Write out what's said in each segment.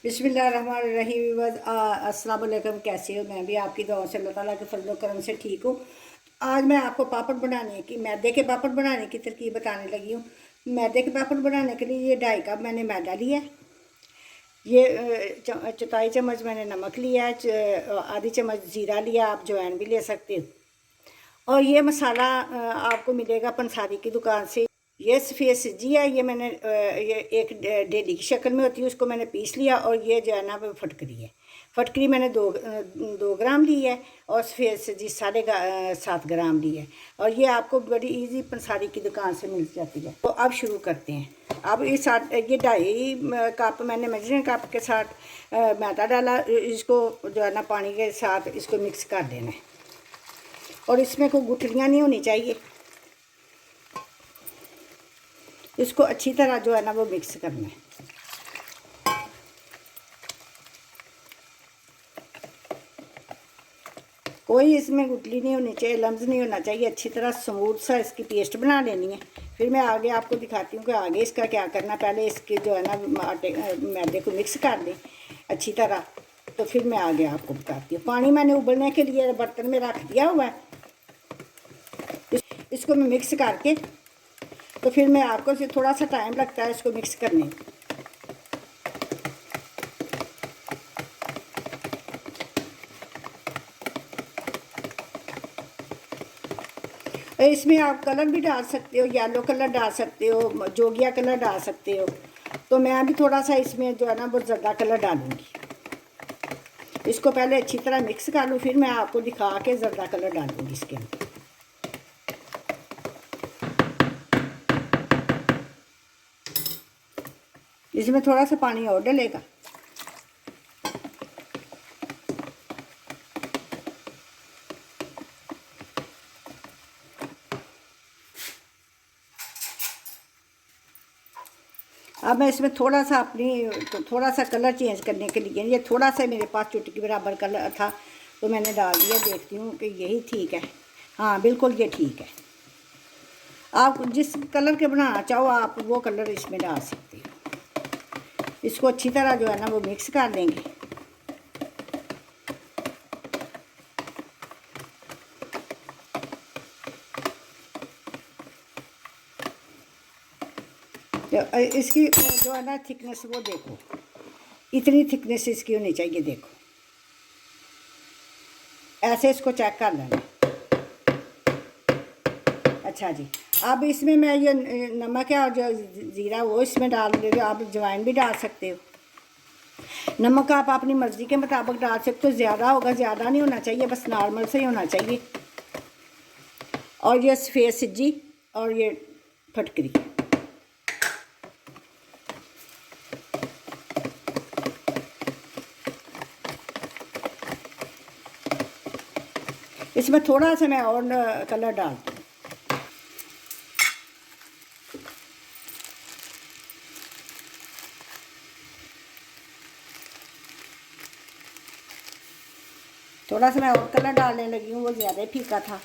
बिस्मिल्लाहिर्रहमानिर्रहीम। अस्सलाम वालेकुम। कैसे हो? मैं भी आपकी दुआओं से, अल्लाह ताला के फजल करम से ठीक हूँ। आज मैं आपको पापड़ बनाने की, मैदे के पापड़ बनाने की तरकीब बताने लगी हूँ। मैदे के पापड़ बनाने के लिए ये 2.5 कप मैंने मैदा लिया है। ये चौथाई चम्मच मैंने नमक लिया है, आधी चम्मच ज़ीरा लिया, आप अजवाइन भी ले सकते हो। और ये मसाला आपको मिलेगा पंसारी की दुकान से। ये सफ़ेद सब्जी है, ये मैंने ये एक डेली की शक्ल में होती है, उसको मैंने पीस लिया। और ये जो है ना वो फटकरी है। फटकरी मैंने 2 ग्राम ली है। और सफ़ेद सब्जी 7.5 ग्राम ली है। और ये आपको बड़ी इजी पंसारी की दुकान से मिल जाती है। तो अब शुरू करते हैं। अब इस ये 2.5 कप मैंने मेजरिंग कप के साथ मैदा डाला। इसको जो है ना पानी के साथ इसको मिक्स कर देना है। और इसमें कोई गुठलियाँ नहीं होनी चाहिए। इसको अच्छी तरह जो है ना वो मिक्स करना है। कोई इसमें गुठली नहीं होनी चाहिए, लम्स नहीं होना चाहिए। अच्छी तरह स्मूथ सा इसकी पेस्ट बना लेनी है। फिर मैं आगे आपको दिखाती हूँ कि आगे इसका क्या करना। पहले इसके जो है ना मैदे को मिक्स कर दें अच्छी तरह, तो फिर मैं आगे आपको बताती हूँ। पानी मैंने उबलने के लिए बर्तन में रख दिया हुआ है। इसको मैं मिक्स करके, तो फिर मैं आपको थोड़ा सा टाइम लगता है इसको मिक्स करने में। इसमें आप कलर भी डाल सकते हो, येलो कलर डाल सकते हो, जोगिया कलर डाल सकते हो। तो मैं अभी थोड़ा सा इसमें जो है ना वो ज़र्दा कलर डालूँगी। इसको पहले अच्छी तरह मिक्स कर लूँ, फिर मैं आपको दिखा के ज़र्दा कलर डालूँगी इसके अंदर। इसमें थोड़ा सा पानी और डलेगा। अब मैं इसमें थोड़ा सा थोड़ा सा कलर चेंज करने के लिए, ये थोड़ा सा मेरे पास चुटकी बराबर कलर था तो मैंने डाल दिया। देखती हूँ कि यही ठीक है। हाँ बिल्कुल ये ठीक है। आप जिस कलर के बनाना चाहो आप वो कलर इसमें डाल सकते हो। इसको अच्छी तरह जो है ना वो मिक्स कर देंगे। तो इसकी जो है ना थिकनेस वो देखो, इतनी थिकनेस इसकी होनी चाहिए। देखो ऐसे इसको चेक कर लेना। अच्छा जी, अब इसमें मैं ये नमक है और जो ज़ीरा वो इसमें डाल दे रही हूँ। आप अजवाइन भी डाल सकते हो। नमक आप अपनी मर्ज़ी के मुताबिक डाल सकते हो। ज़्यादा होगा, ज़्यादा नहीं होना चाहिए, बस नॉर्मल से ही होना चाहिए। और ये सफ़ेद सब्जी और ये फटकरी, इसमें थोड़ा सा मैं और कलर डालती हूँ। थोड़ा सा मैं और कलर डालने लगी हूँ, वो ज़्यादा फीका था।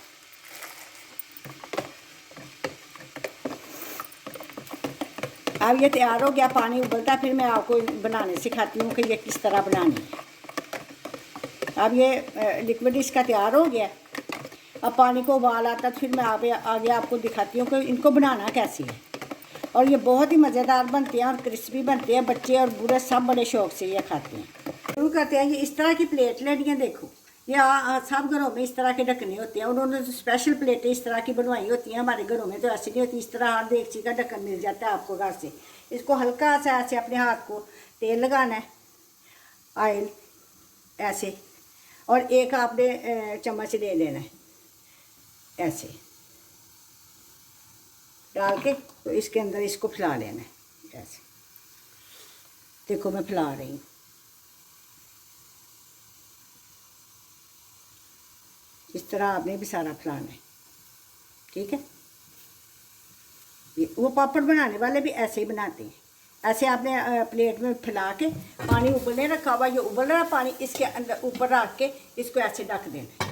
अब ये तैयार हो गया, पानी उबलता, फिर मैं आपको बनाने सिखाती हूँ कि ये किस तरह बनानी है। अब ये लिक्विड इसका तैयार हो गया। अब पानी को उबाल आता तो फिर मैं आगे आपको दिखाती हूँ कि इनको बनाना कैसे है। और ये बहुत ही मज़ेदार बनते हैं और क्रिस्पी बनते हैं। बच्चे और बूढ़े सब बड़े शौक़ से ये खाते हैं। शुरू करते हैं। ये इस तरह की प्लेट लेनी है। देखो ये सब घरों में इस तरह के ढक्कने होते हैं। उन्होंने तो स्पेशल प्लेटें इस तरह की बनवाई होती हैं। हमारे घरों में तो ऐसी नहीं होती। इस तरह हर देगची का ढक्कन मिल जाता है आपको घर से। इसको हल्का सा ऐसे अपने हाथ को तेल लगाना है, ऑयल ऐसे, और एक आपने चम्मच ले लेना है ऐसे डाल के, तो इसके अंदर इसको फैला लेना है ऐसे। देखो मैं फैला रही हूँ। इस तरह आपने भी सारा फैलाना है, ठीक है। वो पापड़ बनाने वाले भी ऐसे ही बनाते हैं। ऐसे आपने प्लेट में फैला के, पानी उबलने रखा हुआ, ये उबल रहा पानी इसके अंदर ऊपर रख के इसको ऐसे ढक देना।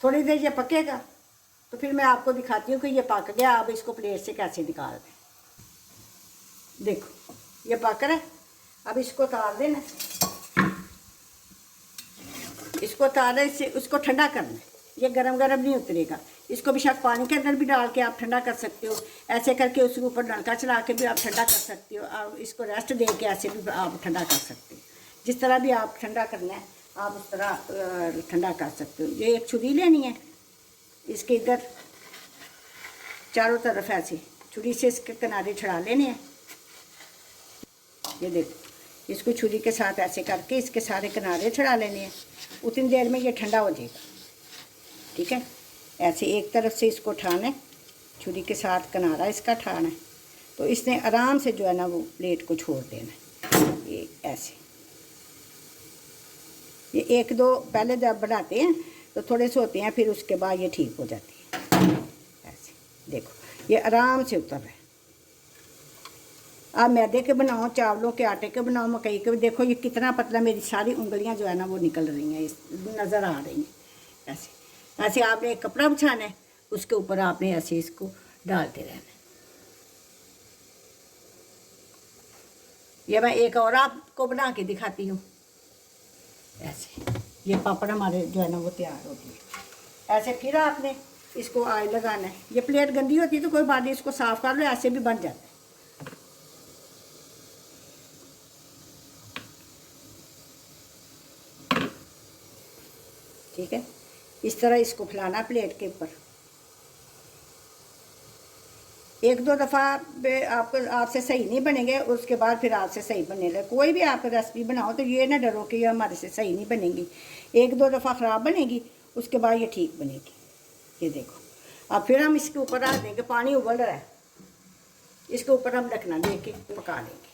थोड़ी देर ये पकेगा तो फिर मैं आपको दिखाती हूँ कि ये पक गया। अब इसको प्लेट से कैसे निकालते हैं। देखो ये पक रहा है। अब इसको उतार देना, इसको उतारना, इससे उसको ठंडा करना है। ये गरम गरम नहीं उतरेगा। इसको भी शायद पानी के अंदर भी डाल के आप ठंडा कर सकते हो, ऐसे करके उसके ऊपर नलका चला के भी आप ठंडा कर सकते हो, और इसको रेस्ट दे के ऐसे भी आप ठंडा कर सकते हो। जिस तरह भी आप ठंडा करना है आप उस तरह ठंडा कर सकते हो। ये एक छुरी लेनी है, इसके इधर चारों तरफ ऐसे छुरी से इसके किनारे छड़ा लेने हैं। ये देखो, इसको छुरी के साथ ऐसे करके इसके सारे किनारे छड़ा लेने हैं। उतनी देर में ये ठंडा हो जाएगा। ठीक है, ऐसे एक तरफ से इसको उठाना है, छुरी के साथ किनारा इसका उठाना है, तो इसने आराम से जो है ना वो प्लेट को छोड़ देना है। ये ऐसे, ये एक दो पहले जब बनाते हैं तो थोड़े से होते हैं, फिर उसके बाद ये ठीक हो जाती है। ऐसे देखो ये आराम से उतर रहा है। आप मैदे के बनाओ, चावलों के आटे के बनाओ, मकई के, देखो ये कितना पतला, मेरी सारी उंगलियां जो है ना वो निकल रही हैं, इस नज़र आ रही हैं। ऐसे ऐसे आपने एक कपड़ा बिछाना है, उसके ऊपर आपने ऐसे इसको डालते रहना है। ये मैं एक और आपको बना के दिखाती हूँ। ऐसे ये पापड़ हमारे जो है ना वो तैयार होती है। ऐसे फिर आपने इसको ऑयल लगाना है। ये प्लेट गंदी होती है तो कोई बात नहीं, इसको साफ़ कर लो, ऐसे भी बन जाता है। ठीक है, इस तरह इसको फैलाना प्लेट के ऊपर। एक दो दफ़ा आपको आपसे सही नहीं बनेंगे, उसके बाद फिर आपसे सही बनने लगे। कोई भी आप रेसिपी बनाओ तो ये ना डरो कि ये हमारे से सही नहीं बनेगी। एक दो दफ़ा ख़राब बनेगी, उसके बाद ये ठीक बनेगी। ये देखो, अब फिर हम इसके ऊपर रख देंगे, पानी उबल रहा है, इसके ऊपर हम ढकना दे के पका लेंगे।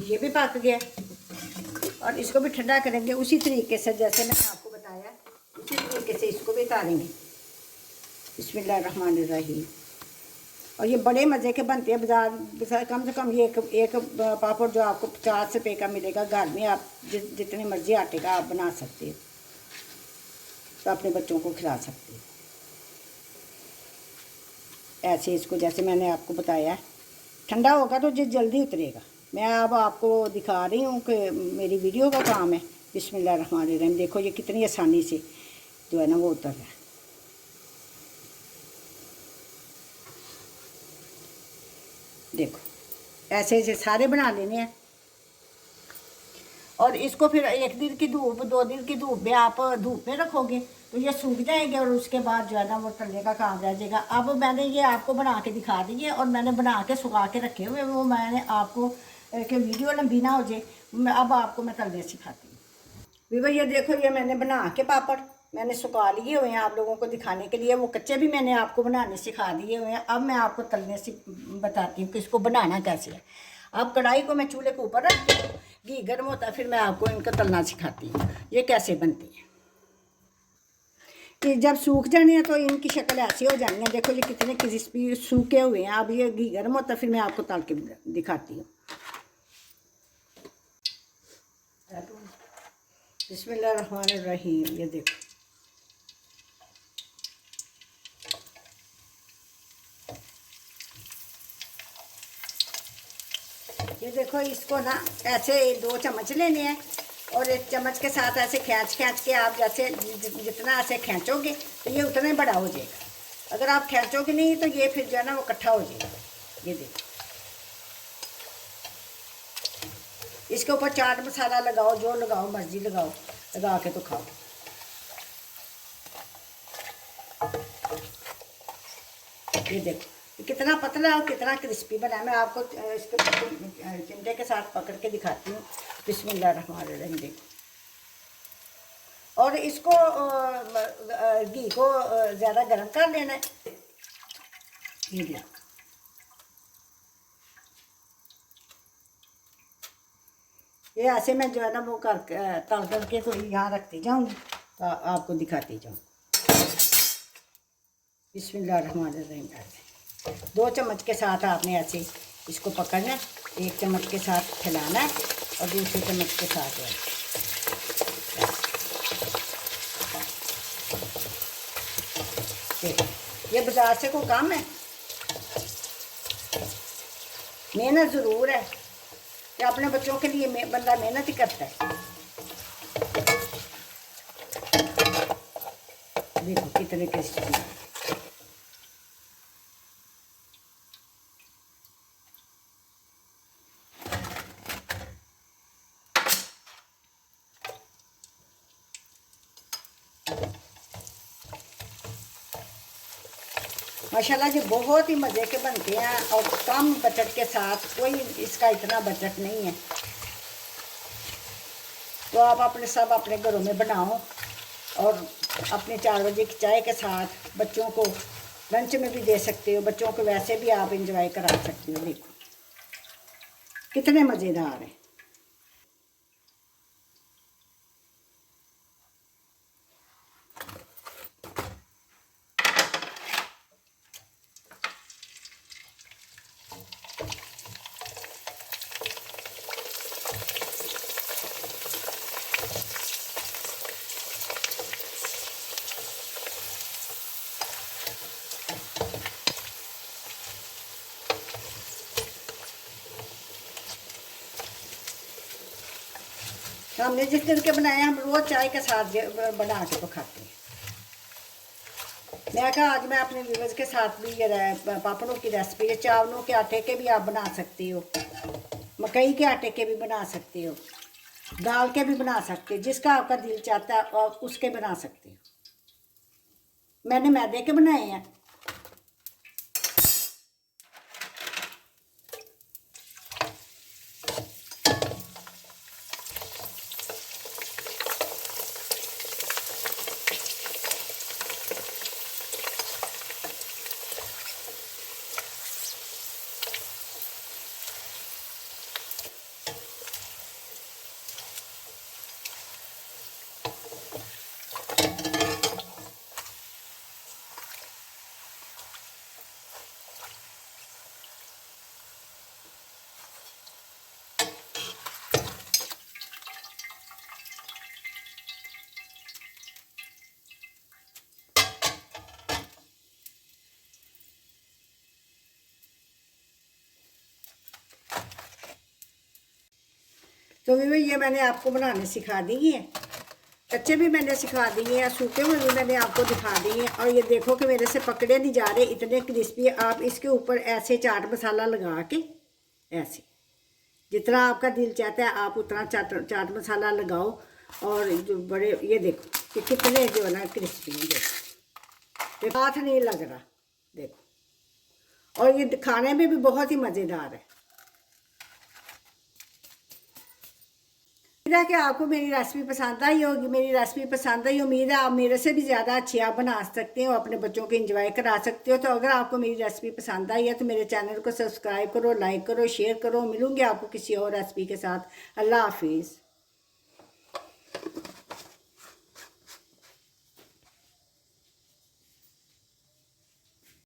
ये भी पक गया और इसको भी ठंडा करेंगे उसी तरीके से जैसे मैंने आपको बताया, उसी तरीके से इसको भी उतारेंगे। बिस्मिल्लाहिर्रहमानिर्रहीम। और ये बड़े मज़े के बनते हैं। बाजार कम से कम ये एक पापड़ जो आपको 50 रुपये का मिलेगा, घर में आप जितने मर्जी आटे का आप बना सकते हो, तो अपने बच्चों को खिला सकते हो। ऐसे इसको जैसे मैंने आपको बताया, ठंडा होगा तो जो जल्दी उतरेगा। मैं अब आपको दिखा रही हूँ कि मेरी वीडियो का काम है। बिस्मिल्लाहिर्रहमानिर्रहीम। देखो ये कितनी आसानी से जो है ना वो उतर रहा है। देखो ऐसे ऐसे सारे बना लेने हैं। और इसको फिर एक दिन की धूप, 2 दिन की धूप में आप धूप में रखोगे तो ये सूख जाएंगे, और उसके बाद जो है ना वो तलने का काम रह जाएगा। अब मैंने ये आपको बना के दिखा दी है, और मैंने बना के सुखा के रखे हुए, वो मैंने आपको कि वीडियो लंबी ना हो जाए, अब आपको मैं तलने सिखाती हूँ। भी ये देखो, ये मैंने बना के पापड़ मैंने सुखा लिए हुए हैं आप लोगों को दिखाने के लिए। वो कच्चे भी मैंने आपको बनाने सिखा दिए हुए हैं। अब मैं आपको तलने से बताती हूँ कि इसको बनाना कैसे है। अब कढ़ाई को मैं चूल्हे के ऊपर रखती हूँ, घी गर्म होता है, फिर मैं आपको इनका तलना सिखाती हूँ ये कैसे बनती है। कि जब सूख जाने हैं तो इनकी शक्ल ऐसी हो जानी है। देखो ये कितने क्रिस्पी सूखे हुए हैं। अब ये घी गर्म होता है, फिर मैं आपको तल के दिखाती हूँ। बिस्मिल्लाहिर्रहमानिर्रहीम। ये देखो, ये देखो, इसको ना ऐसे 2 चम्मच लेने हैं, और एक चम्मच के साथ ऐसे खींच के आप जैसे जितना ऐसे खींचोगे तो ये उतना ही बड़ा हो जाएगा। अगर आप खींचोगे नहीं तो ये फिर जो है ना वो इकट्ठा हो जाएगा। ये देखो, इसके ऊपर चाट मसाला लगाओ, जो लगाओ मर्जी लगाओ, लगा के तो खाओ। ये देखो कितना पतला और कितना क्रिस्पी बना है। मैं आपको इसके चिमटे के साथ पकड़ के दिखाती हूँ। बिस्मिल्लाहिर्रहमानिर्रहीम। देखो, और इसको घी को ज़्यादा गर्म कर लेना है। ये देखो, ये ऐसे मैं जो है ना वो कर तल करके तो यहाँ रखती जाऊँगी, तो आपको दिखाती जाऊँ। बिस्मिल्लाहिर्रहमानिर्रहीम। ऐसे 2 चम्मच के साथ आपने ऐसे इसको पकड़ना है, 1 चम्मच के साथ फैलाना है और दूसरे चम्मच के साथ है। ये बाजार से को कम है, मेहनत ज़रूर है कि अपने बच्चों के लिए बंदा मेहनत ही करता है। देखो कितने क्रिस्पी। माशाल्लाह जी बहुत ही मज़े के बनते हैं और कम बजट के साथ, कोई इसका इतना बजट नहीं है। तो आप अपने घरों में बनाओ और अपने 4 बजे की चाय के साथ बच्चों को लंच में भी दे सकते हो, बच्चों को वैसे भी आप इंजॉय करा सकते हो। देखो कितने मज़ेदार है। हमने जिस दिन के बनाए हम रोज़ चाय के साथ बना के तो खाते हैं। मैं कहा आज मैं अपने व्यूअर्स के साथ भी ये पापड़ों की रेसिपी है। चावलों के आटे के भी आप बना सकते हो, मकई के आटे के भी बना सकते हो, दाल के भी बना सकते हो, जिसका आपका दिल चाहता है और उसके बना सकते हो। मैंने मैदे के बनाए हैं। तो ये मैंने आपको बनाने सिखा दी है, कच्चे भी मैंने सिखा दिए हैं, सूखे हुए भी मैंने आपको दिखा दिए हैं। और ये देखो कि मेरे से पकड़े नहीं जा रहे, इतने क्रिस्पी। आप इसके ऊपर ऐसे चाट मसाला लगा के ऐसे जितना आपका दिल चाहता है आप उतना चाट मसाला लगाओ। और जो बड़े ये देखो कि कितने जो है ना क्रिस्पी हैं, देखो हाथ नहीं लग रहा, देखो। और ये खाने में भी बहुत ही मज़ेदार है। उम्मीद है कि आपको मेरी रेसिपी पसंद आई होगी। मेरी रेसिपी पसंद आई, उम्मीद है आप मेरे से भी ज़्यादा अच्छी आप बना सकते हो, अपने बच्चों को इंजॉय करा सकते हो। तो अगर आपको मेरी रेसिपी पसंद आई है तो मेरे चैनल को सब्सक्राइब करो, लाइक करो, शेयर करो। मिलूंगी आपको किसी और रेसिपी के साथ। अल्लाह हाफिज़।